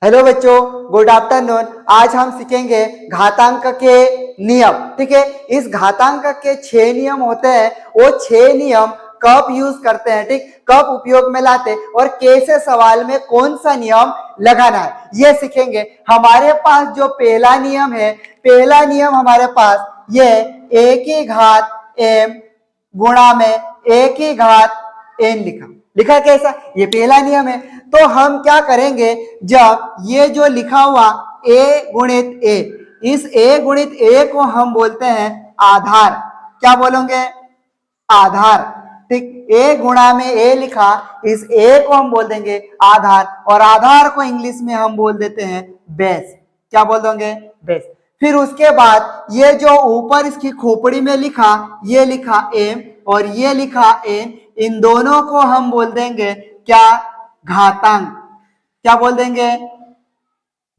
Hello बच्चों, good afternoon. आज हम सीखेंगे घातांक के नियम। ठीक है, इस घातांक के 6 नियम होते हैं। वो 6 नियम कब यूज करते हैं, ठीक, कब उपयोग में लाते और कैसे सवाल में कौन सा नियम लगाना है, ये सीखेंगे। हमारे पास जो पहला नियम है, पहला नियम हमारे पास ये a की घात m गुणा में a की घात n लिखा कैसा, ये पहला नियम है। तो हम क्या करेंगे, जब ये जो लिखा हुआ a गुणित a, इस a गुणित a को हम बोलते हैं आधार। क्या बोलोगे? आधार। ठीक, a गुणा में a लिखा, इस a को हम बोल देंगे आधार, और आधार को इंग्लिश में हम बोल देते हैं बेस। क्या बोल दोगे? बेस। फिर उसके बाद ये जो ऊपर इसकी खोपड़ी में लिखा, ये लिखा m और ये लिखा n, इन दोनों को हम बोल देंगे क्या? घातांक। क्या बोल देंगे?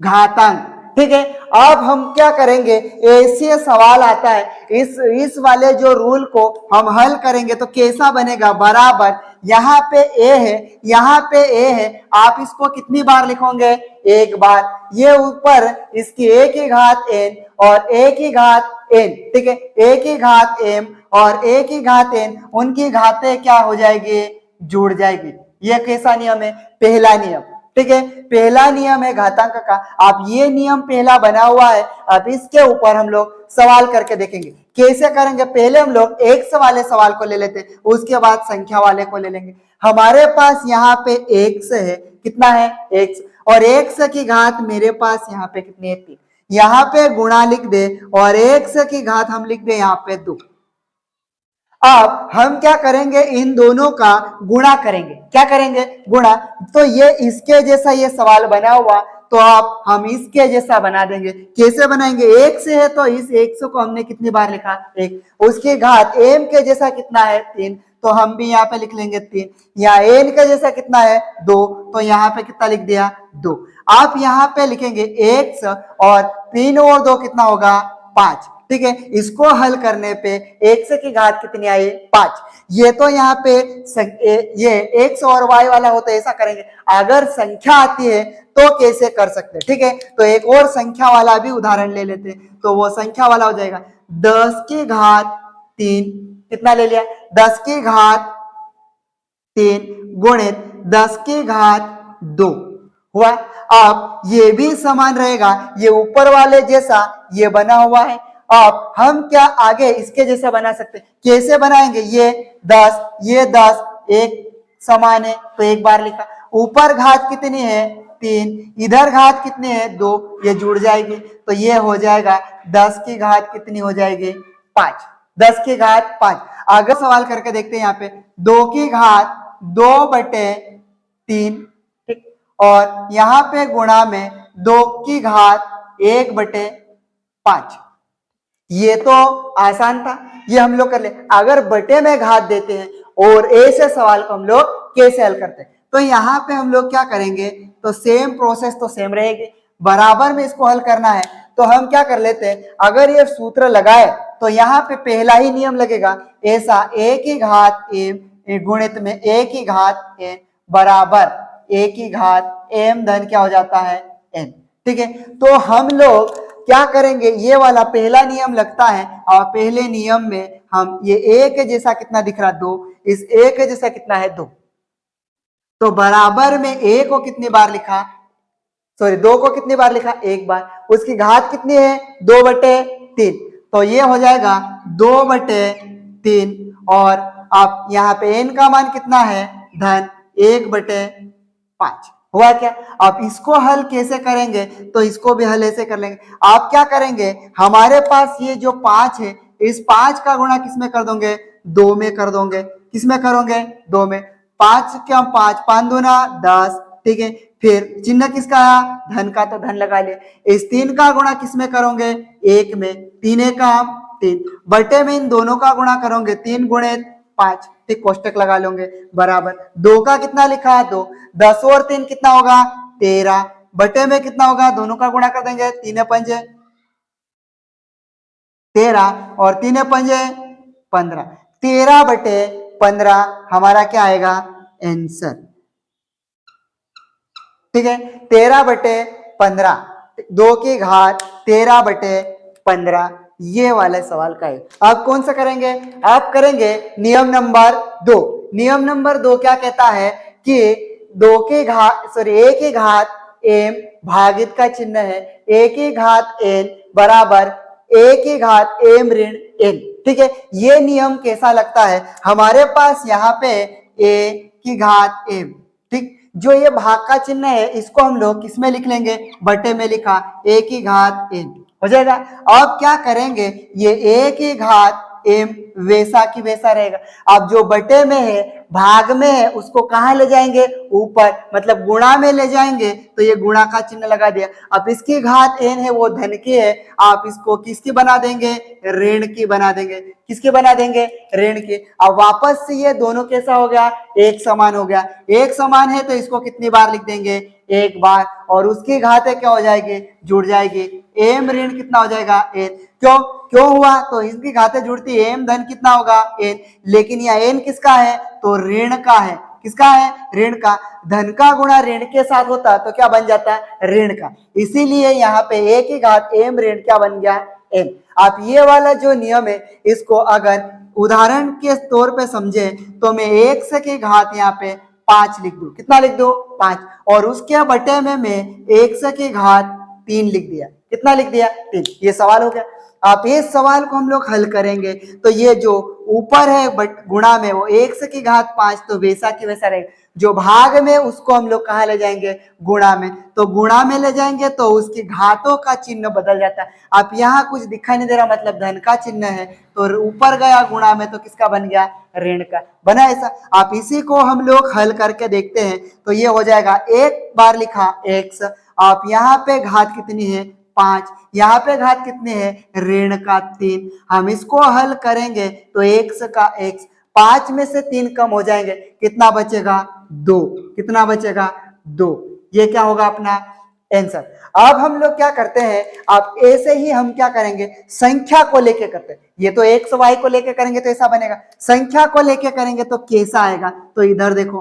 घातांक। ठीक है, अब हम क्या करेंगे, ऐसे सवाल आता है, इस वाले जो रूल को हम हल करेंगे तो कैसा बनेगा? बराबर यहाँ पे a है, यहाँ पे a है, आप इसको कितनी बार लिखोगे? एक बार। ये ऊपर इसकी a की घात n और a की घात n, ठीक है, a की घात m और a की घात n, उनकी घातें क्या हो जाएगी? जुड़ जाएगी। ये कैसा नियम है? पहला नियम। ठीक है, पहला नियम है घातांक का। आप ये नियम पहला बना हुआ है, अब इसके ऊपर हम लोग सवाल करके देखेंगे कैसे करेंगे। पहले हम लोग एक्स वाले सवाल को ले लेते हैं, उसके बाद संख्या वाले को ले लेंगे। हमारे पास यहाँ पे एक्स है, कितना है? एक्स, और एक्स की घात मेरे पास यहाँ पे कितनी है? 3। यहाँ पे गुणा लिख दे और एक्स की घात हम लिख दे यहाँ पे 2। अब हम क्या करेंगे, इन दोनों का गुणा करेंगे। क्या करेंगे? गुणा। तो ये इसके जैसा ये सवाल बना हुआ, तो आप हम इसके जैसा बना देंगे। कैसे बनाएंगे? एक से है तो इस 100 को हमने कितनी बार लिखा? 1। उसकी घात m के जैसा कितना है? 3, तो हम भी यहाँ पे लिख लेंगे 3। यहाँ n के जैसा कितना है? 2, तो यहाँ पे कितना लिख दिया? 2। आप यहाँ पे लिखेंगे x और 3 और 2 कितना होगा? 5। ठीक है, इसको हल करने पे x की घात कितनी आई? 5। ये तो यहाँ पे ये x और y वाला होता है, ऐसा करेंगे। अगर संख्या आती है तो कैसे कर सकते हैं? ठीक है, तो एक और संख्या वाला भी उदाहरण ले लेते हैं। तो वो संख्या वाला हो जाएगा 10 की घात 3, कितना ले लिया? 10 की घात 3 गुणित 10 की घात 2 हुआ। अब ये भी समान रहेगा, ये ऊपर वाले जैसा ये बना हुआ है। अब हम क्या आगे इसके जैसा बना सकते हैं? कैसे बनाएंगे? ये 10, ये 10 एक समान है, तो एक बार लिखा। ऊपर घात कितनी है? 3, इधर घात कितनी है? 2, ये जुड़ जाएगी, तो ये हो जाएगा 10 की घात कितनी हो जाएगी? 5। 10 की घात 5। अगर सवाल करके देखते हैं, यहाँ पे 2 की घात 2/3, ठीक, और यहाँ पे गुणा में 2 की घात 1/5। ये तो आसान था, ये हम लोग कर ले। अगर बटे में घात देते हैं और ऐसे सवाल को हम लोग कैसे हल करते हैं, तो यहाँ पे हम लोग क्या करेंगे, तो सेम प्रोसेस तो सेम रहेगी। बराबर में इसको हल करना है तो हम क्या कर लेते हैं, अगर ये सूत्र लगाए तो यहाँ पे पहला ही नियम लगेगा, ऐसा a की घात m गुणित में a की घात n बराबर a की घात m धन क्या हो जाता है? n। ठीक है, तो हम लोग क्या करेंगे, ये वाला पहला नियम लगता है, और पहले नियम में हम ये a के जैसा कितना दिख रहा? 2, इस a के जैसा कितना है? 2। तो बराबर में a को कितनी बार लिखा? सॉरी, 2 को कितनी बार लिखा? एक बार। उसकी घात कितनी है? 2/3, तो ये हो जाएगा 2/3। और आप यहाँ पे n का मान कितना है? धन 1/5 हुआ क्या? आप इसको हल कैसे करेंगे, तो इसको भी हल ऐसे कर लेंगे। आप क्या करेंगे, हमारे पास ये जो 5 है, इस 5 का गुणा किसमें कर दोगे? 2 में कर दोगे। किसमें करोगे? 2 में। 5 क्या? 5 5 दूना 10, ठीक है। फिर चिन्ह किसका आया? धन का, तो धन लगा ले। इस 3 का गुणा किसमें करोगे? 1 में। 3 का 3 बटे में इन दोनों का गुणा करोगे, 3 गुणित 5, ठीक, कोष्टक लगा लोगे, बराबर 2 का कितना लिखा? 2। 10 और 3 कितना होगा? 13, बटे में कितना होगा? दोनों का गुणा कर देंगे, 3 पंजे 13 और 3 पंजे 15, 13/15 हमारा क्या आएगा? आंसर। ठीक है, 13/15, 2 की घात 13/15, ये वाले सवाल का है। आप कौन सा करेंगे? आप करेंगे नियम नंबर 2। नियम नंबर 2 क्या कहता है कि 2 की घात सॉरी 1 की घात m भागित का चिन्ह है 1 की घात n बराबर 1 की घात m ऋण n। ठीक है, ये नियम कैसा लगता है? हमारे पास यहाँ पे a की घात m, ठीक, जो ये भाग का चिन्ह है इसको हम लोग किसमें लिख लेंगे? बटे में लिखा, a की घात n हो जाएगा। अब क्या करेंगे? ये a की घात m वैसा की वैसा रहेगा। अब जो बटे में है, भाग में है, उसको कहां ले जाएंगे? ऊपर, मतलब गुणा में ले जाएंगे, तो ये गुणा का चिन्ह लगा दिया। अब इसकी घात n है वो धन की है, आप इसको किसकी बना देंगे? ऋण की बना देंगे। किसके बना देंगे? ऋण की। अब वापस से ये दोनों कैसा हो गया? एक समान हो गया। एक समान है तो इसको कितनी बार लिख देंगे? एक बार। और उसकी घातें क्या हो जाएगी? जुड़ जाएगी। m ऋण कितना हो जाएगा? n। क्यों हुआ? तो इसकी घातें जुड़ती, m धन कितना होगा? n। लेकिन यह n किसका है? तो ऋण का है। किसका है? ऋण का। धन का गुणा ऋण के साथ होता तो क्या बन जाता? ऋण का। इसीलिए यहाँ पे a की घात m ऋण क्या बन गया? n। आप ये वाला जो नियम है इसको अगर उदाहरण के तौर पे समझे तो मैं x की घात यहाँ पे 5 लिख दूं। कितना लिख दो? 5। और उसके बटे में मैं x की घात 3 लिख दिया। कितना लिख दिया? 3। ये सवाल हो गया। आप इस सवाल को हम लोग हल करेंगे तो ये जो ऊपर है बट गुणा में वो x की घात 5 तो वैसा की वैसा रहेगा। जो भाग में उसको हम लोग कहाँ ले जाएंगे? गुणा में। तो गुणा में ले जाएंगे तो उसकी घातों का चिन्ह बदल जाता है। आप यहाँ कुछ दिखाई नहीं दे रहा, मतलब धन का चिन्ह है तो ऊपर गया गुणा में तो किसका बन गया? ऋण का बना। ऐसा आप इसी को हम लोग हल करके देखते हैं तो ये हो जाएगा, एक बार लिखा x, आप यहाँ पे घात कितनी है? 5, यहाँ पे घात कितनी है? ऋण का 3। हम इसको हल करेंगे तो x का x, 5 में से 3 कम हो जाएंगे, कितना बचेगा? 2। कितना बचेगा? 2। ये क्या होगा अपना आंसर। अब हम लोग क्या करते हैं, आप ऐसे ही हम क्या करेंगे? संख्या को लेके करते हैं। ये तो x y को लेके करेंगे तो ऐसा बनेगा, संख्या को लेके करेंगे तो कैसा आएगा? तो इधर देखो,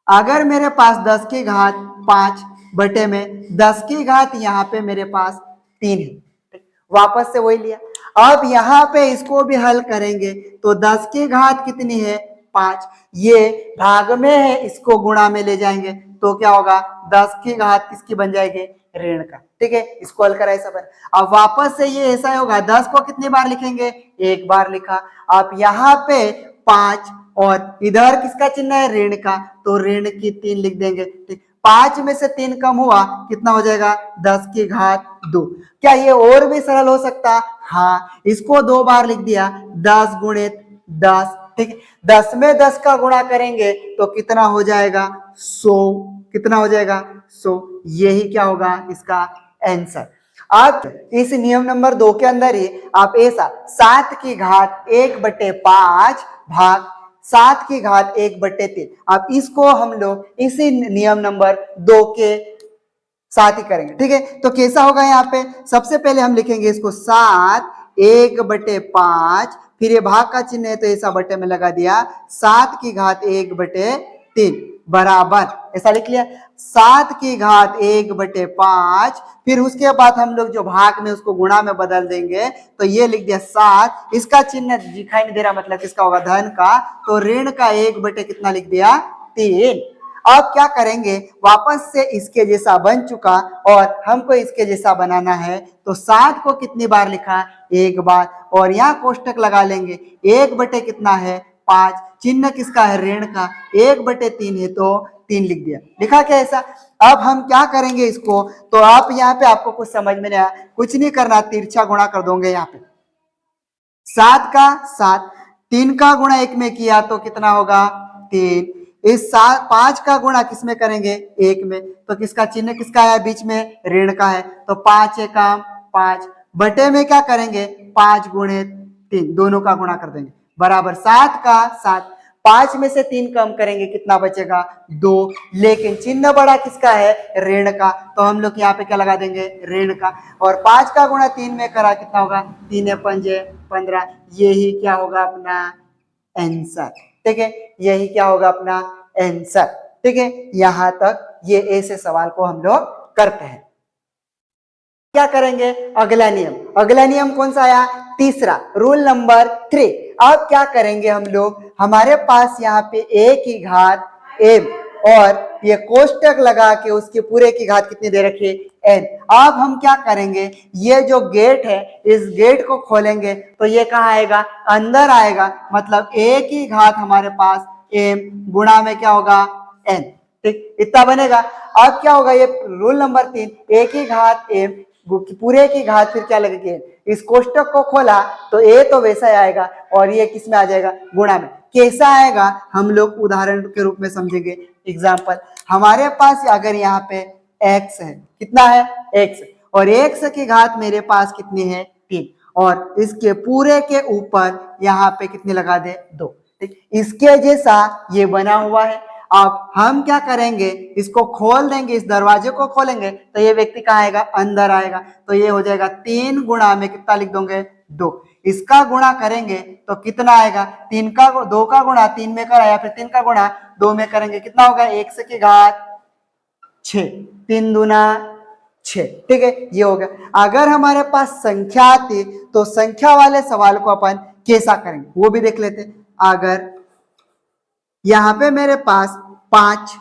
अगर मेरे पास 10 की घात 5 बटे में 10 की घात यहाँ पे मेरे पास 3 है, वापस से वही लिया। अब यहाँ पे इसको भी हल करेंगे तो 10 की घात कितनी है? 5। ये भाग में है, इसको गुणा में ले जाएंगे तो क्या होगा? 10 की घात किसकी बन जाएगी? ऋण का। ठीक है, इसको हल करा ऐसा बन। अब वापस से ये ऐसा होगा, 10 को कितनी बार लिखेंगे? एक बार लिखा। आप यहाँ पे 5 और इधर किसका चिन्ह है? ऋण का, तो ऋण की 3 लिख देंगे। ठीक, 5 में से 3 कम हुआ, कितना हो जाएगा? 10 की घात 2। क्या ये और भी सरल हो सकता? हाँ, इसको 2 बार लिख दिया, 10 गुणित 10। ठीक, 10 में 10 का गुणा करेंगे तो कितना हो जाएगा? 100। कितना हो जाएगा? 100। यही क्या होगा इसका आंसर। आप इस नियम नंबर 2 के अंदर ही आप ऐसा 7 की घात 1/5 भाग 7 की घात 1/3, आप इसको हम लोग इसी नियम नंबर 2 के साथ ही करेंगे। ठीक है, तो कैसा होगा? यहाँ पे सबसे पहले हम लिखेंगे इसको 7 1/5, फिर ये भाग का चिन्ह है तो ऐसा बटे में लगा दिया, 7 की घात 1/3 बराबर, ऐसा लिख लिया 7 की घात 1/5। फिर उसके बाद हम लोग जो भाग में उसको गुणा में बदल देंगे तो ये लिख दिया 7, इसका चिन्ह दिखाई नहीं दे रहा, मतलब किसका होगा? धन का, तो ऋण का 1 कितना लिख दिया? 3। अब क्या करेंगे? वापस से इसके जैसा बन चुका और हमको इसके जैसा बनाना है तो 7 को कितनी बार लिखा? एक बार। और यहाँ कोष्टक लगा लेंगे, 1 कितना है? 5। चिन्ह किसका है? ऋण का। 1/3 है तो 3 लिख दिया। लिखा क्या ऐसा? अब हम क्या करेंगे इसको, तो आप यहाँ पे आपको कुछ समझ में नहीं आया, कुछ नहीं करना, तिरछा गुणा कर दोगे। यहाँ पे 7 का 7, 3 का गुणा 1 में किया तो कितना होगा? 3। इस 5 का गुणा किसमें करेंगे? 1 में, तो किसका चिन्ह किसका है? बीच में ऋण का है, तो 5 एकम 5 बटे में क्या करेंगे? 5 गुणित 3, दोनों का गुणा कर देंगे बराबर 7 का 7। 5 में से 3 कम करेंगे, कितना बचेगा? 2। लेकिन चिन्ह बड़ा किसका है? ऋण का, तो हम लोग यहाँ पे क्या लगा देंगे? ऋण का। और 5 का गुणा 3 में करा, कितना होगा? 3 पंजे 15। यही क्या होगा अपना आंसर। ठीक है, यही क्या होगा अपना आंसर। ठीक है, यहां तक ये ऐसे सवाल को हम लोग करते हैं। क्या करेंगे? अगला नियम कौन सा आया? तीसरा, रूल नंबर 3। अब क्या करेंगे हम लोग? हमारे पास यहाँ पे a की घात m और ये कोष्टक लगा के उसके पूरे की घात कितनी दे रखी? n। अब हम क्या करेंगे? ये जो गेट है इस गेट को खोलेंगे तो ये कहाँ आएगा? अंदर आएगा। मतलब a की घात हमारे पास m गुणा में क्या होगा? n। ठीक, इतना बनेगा। अब क्या होगा? ये रूल नंबर 3, a की घात m पूरे की घात फिर क्या लगेगी? इस कोष्टक को खोला तो a तो वैसा ही आएगा और ये किस में आ जाएगा? गुणा में। कैसा आएगा हम लोग उदाहरण के रूप में समझेंगे। एग्जाम्पल, हमारे पास अगर यहाँ पे x है, कितना है? x, और x की घात मेरे पास कितनी है? 3, और इसके पूरे के ऊपर यहाँ पे कितनी लगा दे? 2। ठीक, इसके जैसा ये बना हुआ है। अब हम क्या करेंगे? इसको खोल देंगे, इस दरवाजे को खोलेंगे तो ये व्यक्ति कहाँ आएगा? अंदर आएगा। तो ये हो जाएगा 3 गुणा में कितना लिख दोगे? 2। इसका गुणा करेंगे तो कितना आएगा? 2 का गुणा 3 में कराया, फिर 3 का गुणा 2 में करेंगे, कितना होगा? x की घात 6, 3 दूना 6। ठीक है, ये हो गया। अगर हमारे पास संख्या आती तो संख्या वाले सवाल को अपन कैसा करेंगे वो भी देख लेते। अगर यहाँ पे मेरे पास 5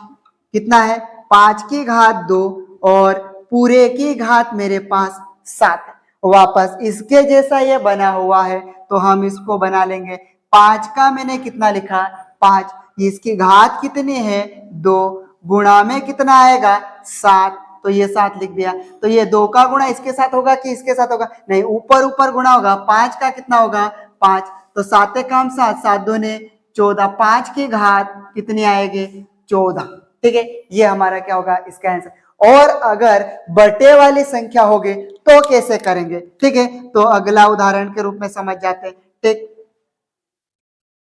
कितना है? 5 की घात 2 और पूरे की घात मेरे पास 7 है। वापस इसके जैसा ये बना हुआ है तो हम इसको बना लेंगे। 5 का मैंने कितना लिखा? 5। इसकी घात कितनी है? 2, गुणा में कितना आएगा? 7। तो ये 7 लिख दिया। तो ये 2 का गुणा इसके साथ होगा कि इसके साथ होगा? नहीं, ऊपर ऊपर गुणा होगा। 5 का कितना होगा? 5। तो 7 काम 7, 7 दूने 14, 5 की घात कितनी आएगी? 14। ठीक है, ये हमारा क्या होगा? इसका आंसर। और अगर बटे वाली संख्या होगी तो कैसे करेंगे? ठीक है, तो अगला उदाहरण के रूप में समझ जाते हैं। ठीक,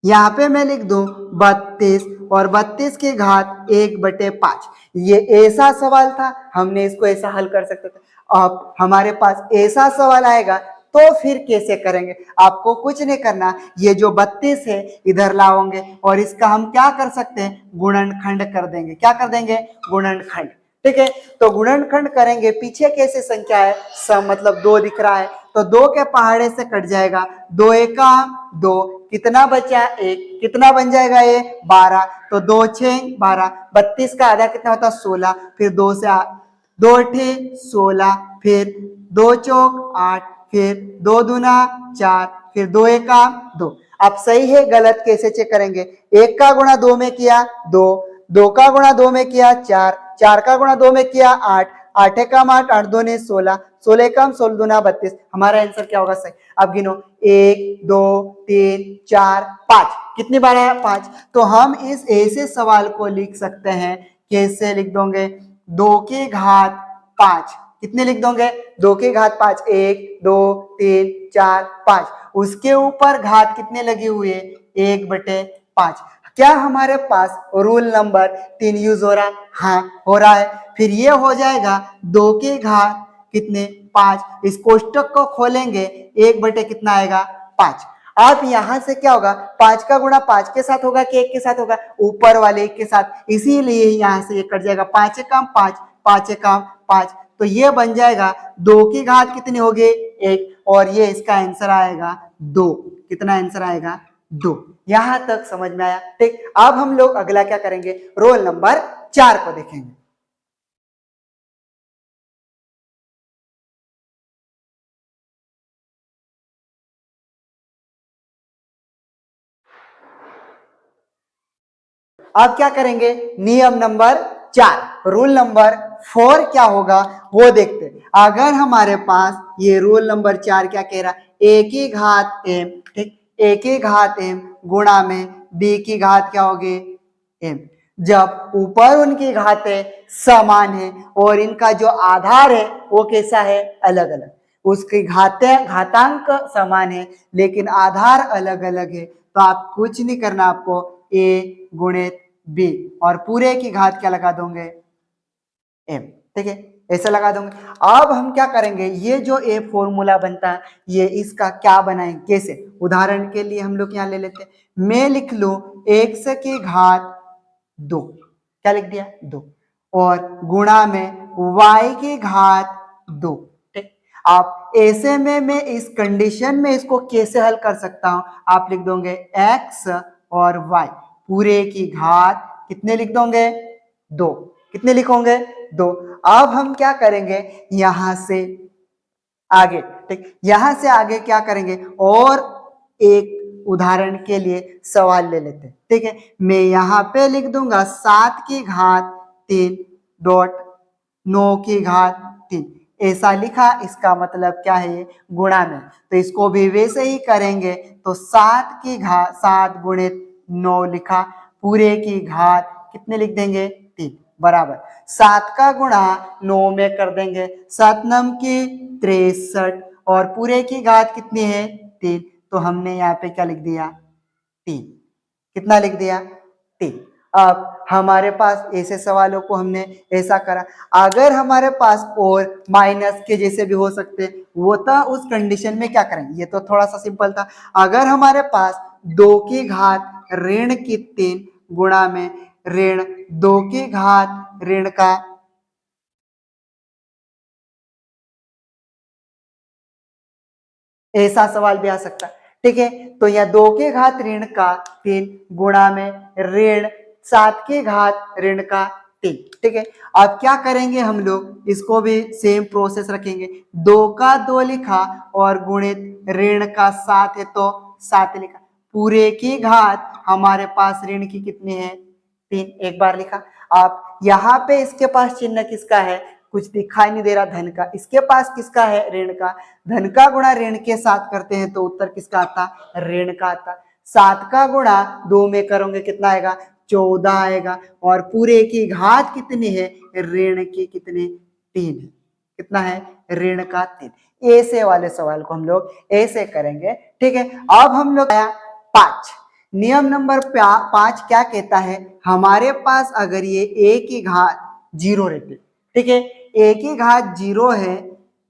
यहाँ पे मैं लिख दूं 32 और 32 की घात 1/5। ये ऐसा सवाल था, हमने इसको ऐसा हल कर सकते थे। अब हमारे पास ऐसा सवाल आएगा तो फिर कैसे करेंगे? आपको कुछ नहीं करना, ये जो 32 है इधर लाओगे और इसका हम क्या कर सकते हैं? गुणनखंड कर देंगे। क्या कर देंगे? गुणनखंड। ठीक है, तो गुणनखंड करेंगे। पीछे कैसे संख्या है? मतलब 2 दिख रहा है तो 2 के पहाड़े से कट जाएगा। 2 एका 2, कितना बचा? 1, कितना बन जाएगा? ये 12। तो 2 6 12, 32 का आधा कितना होता? 16। फिर 2 से 2 अठे 16, फिर 2 चौक 8, फिर 2 दूना 4, फिर 2 एका 2। अब सही है गलत कैसे चेक करेंगे? 1 का गुणा 2 में किया 2, 2 का गुणा 2 में किया 4, 4 का गुणा 2 में किया 8, 8 एकम 8, 8 दूने 16, 16 एकम 16 दूना 32। हमारा आंसर क्या होगा? सही। अब गिनो 1 2 3 4 5, कितनी बार आया? 5। तो हम इस ऐसे सवाल को लिख सकते हैं। कैसे लिख दोगे? 2 की घात 5, कितने लिख दोगे? 2 की घात 5, 1 2 3 4 5। उसके ऊपर घात कितने लगी हुई है? 1/5। क्या हमारे पास रूल नंबर 3 यूज हो रहा है? हाँ, हो रहा है। फिर ये हो जाएगा 2 की घात कितने? 5। इस कोष्टक को खोलेंगे, 1 कितना आएगा? 5। अब यहां से क्या होगा? 5 का गुणा 5 के साथ होगा कि 1 के साथ होगा? ऊपर वाले 1 के साथ, इसीलिए यहां से ये कट जाएगा। 5 एकम 5, 5 एकम 5। तो ये बन जाएगा 2 की घात कितनी होगी? 1, और ये इसका आंसर आएगा 2। कितना आंसर आएगा? 2। यहां तक समझ में आया? ठीक, अब हम लोग अगला क्या करेंगे? रोल नंबर 4 को देखेंगे। अब क्या करेंगे? नियम नंबर 4, रूल नंबर 4 क्या होगा वो देखते हैं। अगर हमारे पास ये रूल नंबर 4 क्या कह रहा है? a की घात m, ठीक, a की घात m गुणा में b की घात क्या होगी? m। जब ऊपर उनकी घातें समान है और इनका जो आधार है वो कैसा है? अलग अलग। उसकी घातांक समान है लेकिन आधार अलग अलग है। तो आप कुछ नहीं करना, आपको a गुणित b और पूरे की घात क्या लगा दोगे? m। ठीक है, ऐसे लगा दोगे। अब हम क्या करेंगे? ये जो a फॉर्मूला बनता है ये इसका क्या बनाएंगे? कैसे? उदाहरण के लिए हम लोग यहाँ ले लेते हैं। मैं लिख लू x की घात 2, क्या लिख दिया? 2। और गुणा में y की घात 2। ठीक, आप ऐसे में मैं इस कंडीशन में इसको कैसे हल कर सकता हूं, आप लिख दोगे x और y पूरे की घात कितने लिख दोगे 2। कितने लिखोगे 2। अब हम क्या करेंगे यहां से आगे, ठीक, यहां से आगे क्या करेंगे और एक उदाहरण के लिए सवाल ले लेते हैं। ठीक है, मैं यहां पे लिख दूंगा 7 की घात 3 डॉट 9 की घात 3 ऐसा लिखा। इसका मतलब क्या है, ये गुणा में, तो इसको भी वैसे ही करेंगे। तो 7 की घात 7 गुणित 9 लिखा, पूरे की घात कितने लिख देंगे 3 बराबर 7 का गुणा 9 में कर देंगे, 7 नम की 63 और पूरे की घात कितनी है 3। तो हमने यहाँ पे क्या लिख दिया 3। कितना लिख दिया 3। अब हमारे पास ऐसे सवालों को हमने ऐसा करा। अगर हमारे पास और माइनस के जैसे भी हो सकते, वो था उस कंडीशन में क्या करेंगे, ये तो थोड़ा सा सिंपल था। अगर हमारे पास 2 की घात ऋण की 3 गुणा में ऋण 2 की घात ऋण का ऐसा सवाल भी आ सकता। ठीक है, तो यह 2 की घात ऋण का 3 गुणा में ऋण 7 की घात ऋण का 3। ठीक है, अब क्या करेंगे हम लोग, इसको भी सेम प्रोसेस रखेंगे। 2 का 2 लिखा और गुणित ऋण का 7 है तो 7 लिखा, पूरे की घात हमारे पास ऋण की कितनी है 3 एक बार लिखा। आप यहाँ पे इसके पास चिन्ह किसका है, कुछ दिखाई नहीं दे रहा धन का, इसके पास किसका है ऋण का। धन का गुणा ऋण के साथ करते हैं तो उत्तर किसका आता, ऋण का आता। 7 का गुणा 2 में करोगे कितना आएगा 14 आएगा और पूरे की घात कितनी है ऋण की कितनी 3 है। कितना है ऋण का 3। ऐसे वाले सवाल को हम लोग ऐसे करेंगे। ठीक है, अब हम लोग आया 5। नियम नंबर 5 क्या कहता है, हमारे पास अगर ये a की घात 0 रहती, ठीक है, a की घात 0 है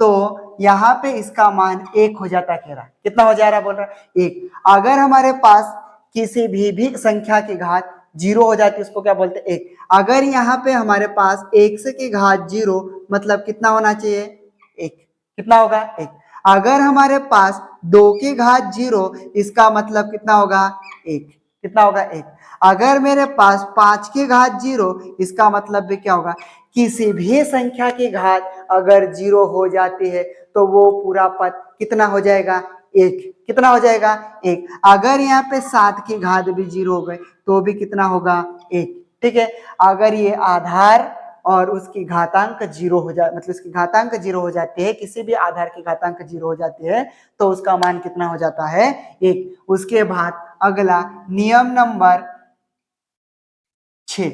तो यहाँ पे इसका मान 1 हो जाता, कह रहा कितना हो जा रहा बोल रहा 1। अगर हमारे पास किसी भी संख्या की घात 0 हो जाती उसको क्या बोलते 1। अगर यहाँ पे हमारे पास 1 से की घात 0 मतलब कितना होना चाहिए 1, कितना होगा 1। अगर हमारे पास 2 की घात 0 इसका मतलब कितना होगा 1, कितना होगा 1। अगर मेरे पास 5 की घात 0 इसका मतलब भी क्या होगा, किसी भी संख्या की घात अगर 0 हो जाती है तो वो पूरा पद कितना हो जाएगा 1, कितना हो जाएगा 1। अगर यहाँ पे 7 की घात भी 0 हो गए तो भी कितना होगा 1। ठीक है, अगर ये आधार और उसकी घातांक 0 हो जाए, मतलब उसकी घातांक 0 हो जाती है, किसी भी आधार की घातांक 0 हो जाती है तो उसका मान कितना हो जाता है 1। उसके बाद अगला नियम नंबर 6।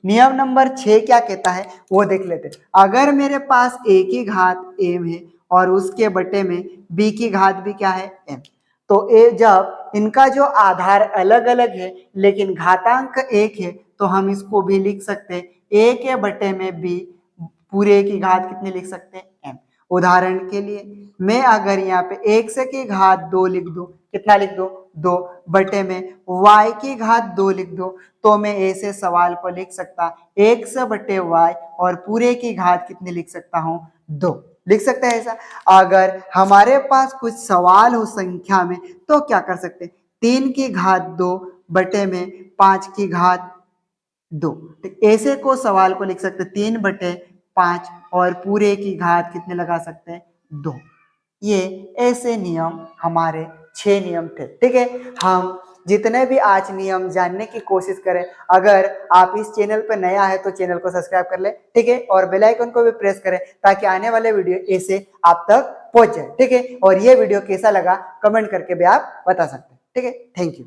नियम नंबर 6 क्या कहता है वो देख लेते हैं। अगर मेरे पास a की घात m है और उसके बटे में b की घात भी क्या है m, तो a जब इनका जो आधार अलग अलग है लेकिन घातांक 1 है तो हम इसको भी लिख सकते हैं a के बटे में b पूरे की घात कितनी लिख सकते हैं m। उदाहरण के लिए मैं अगर यहाँ पे 1 से की घात 2 लिख दूं, कितना लिख दो 2 बटे में y की घात 2 लिख दो, तो मैं ऐसे सवाल को लिख सकता 1 बटे y और पूरे की घात कितनी लिख सकता हूं 2, लिख सकते हैं ऐसा। अगर हमारे पास कुछ सवाल हो संख्या में तो क्या कर सकते 3 की घात 2 बटे में 5 की घात 2, ऐसे को सवाल को लिख सकते 3 बटे 5 और पूरे की घात कितने लगा सकते हैं 2। ये ऐसे नियम हमारे 6 नियम थे। ठीक है, हम जितने भी आज नियम जानने की कोशिश करें, अगर आप इस चैनल पर नया है तो चैनल को सब्सक्राइब कर ले, ठीक है, और बेल आइकन को भी प्रेस करें ताकि आने वाले वीडियो ऐसे आप तक पहुंच जाए। ठीक है, और ये वीडियो कैसा लगा कमेंट करके भी आप बता सकते हैं। ठीक है, थैंक यू।